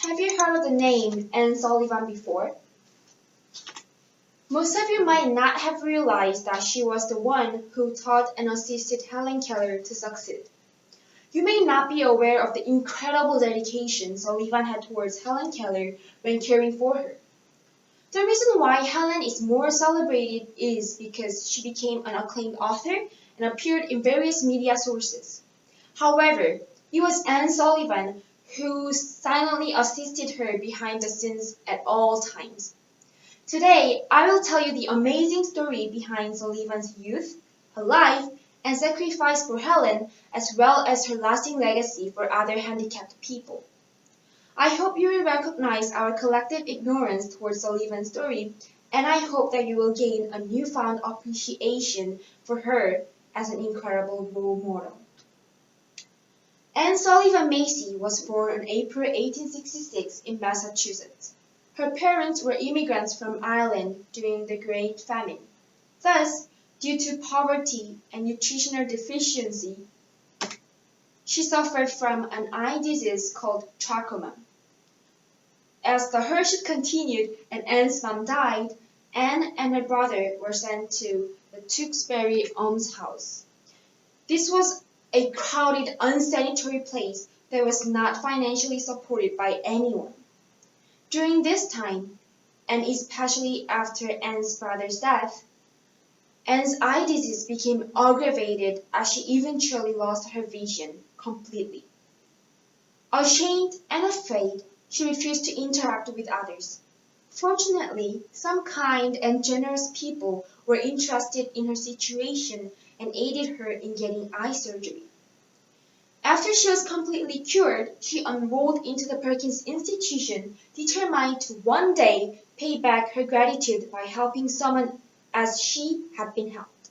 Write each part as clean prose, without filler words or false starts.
Have you heard of the name Anne Sullivan before? Most of you might not have realized that she was the one who taught and assisted Helen Keller to succeed. You may not be aware of the incredible dedication Sullivan had towards Helen Keller when caring for her. The reason why Helen is more celebrated is because she became an acclaimed author and appeared in various media sources. However, it was Anne Sullivan who silently assisted her behind the scenes at all times. Today, I will tell you the amazing story behind Sullivan's youth, her life, and sacrifice for Helen, as well as her lasting legacy for other handicapped people. I hope you will recognize our collective ignorance towards Sullivan's story, and I hope that you will gain a newfound appreciation for her as an incredible role model. Anne Sullivan Macy was born on April 1866 in Massachusetts. Her parents were immigrants from Ireland during the Great Famine. Thus, due to poverty and nutritional deficiency, she suffered from an eye disease called trachoma. As the hardship continued and Anne's mom died, Anne and her brother were sent to the Tewkesbury Almshouse. This was a crowded, unsanitary place that was not financially supported by anyone. During this time, and especially after Anne's brother's death, Anne's eye disease became aggravated as she eventually lost her vision completely. Ashamed and afraid, she refused to interact with others. Fortunately, some kind and generous people were interested in her situation and aided her in getting eye surgery. After she was completely cured, she enrolled into the Perkins Institution, determined to one day pay back her gratitude by helping someone as she had been helped.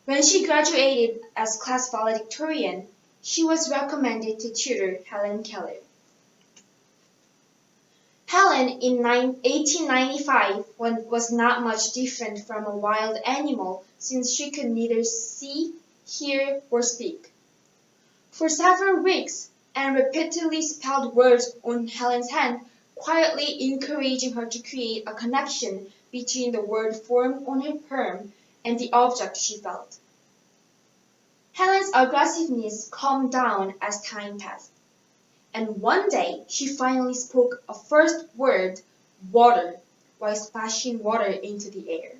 When she graduated as class valedictorian, she was recommended to tutor Helen Keller. Helen, in 1895, was not much different from a wild animal since she could neither see, hear, or speak. For several weeks, Anne repeatedly spelled words on Helen's hand, quietly encouraging her to create a connection between the word formed on her palm and the object she felt. Helen's aggressiveness calmed down as time passed, and one day she finally spoke a first word, water, while splashing water into the air.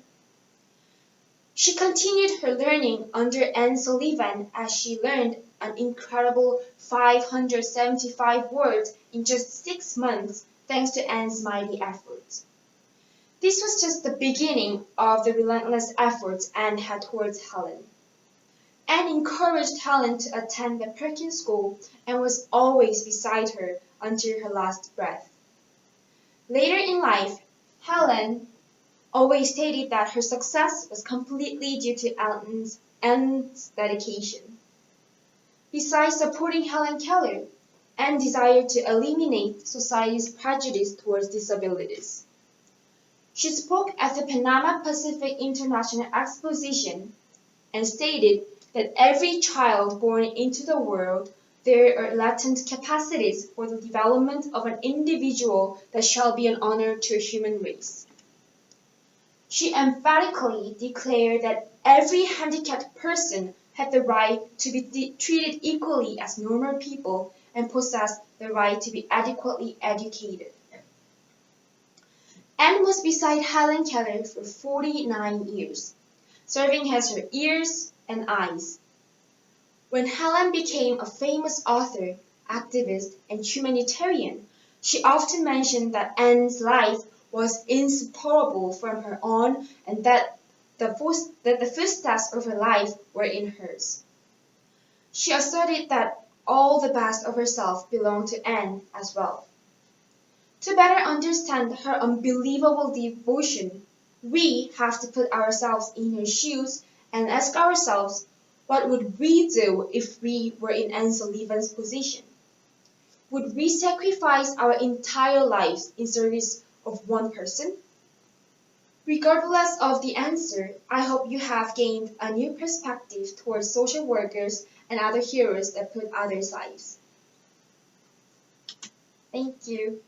She continued her learning under Anne Sullivan as she learned an incredible 575 words in just 6 months thanks to Anne's mighty efforts. This was just the beginning of the relentless efforts Anne had towards Helen. Anne encouraged Helen to attend the Perkins School and was always beside her until her last breath. Later in life, Helen always stated that her success was completely due to Anne's dedication. Besides supporting Helen Keller, Anne desired to eliminate society's prejudice towards disabilities. She spoke at the Panama Pacific International Exposition and stated that every child born into the world, there are latent capacities for the development of an individual that shall be an honor to a human race. She emphatically declared that every handicapped person had the right to be treated equally as normal people and possessed the right to be adequately educated. Anne was beside Helen Keller for 49 years, serving as her ears and eyes. When Helen became a famous author, activist, and humanitarian, she often mentioned that Anne's life was inseparable from her own and that the footsteps of her life were in hers. She asserted that all the best of herself belonged to Anne as well. To better understand her unbelievable devotion, we have to put ourselves in her shoes and ask ourselves, what would we do if we were in Anne Sullivan's position? Would we sacrifice our entire lives in service of one person? Regardless of the answer, I hope you have gained a new perspective towards social workers and other heroes that put others' lives. Thank you.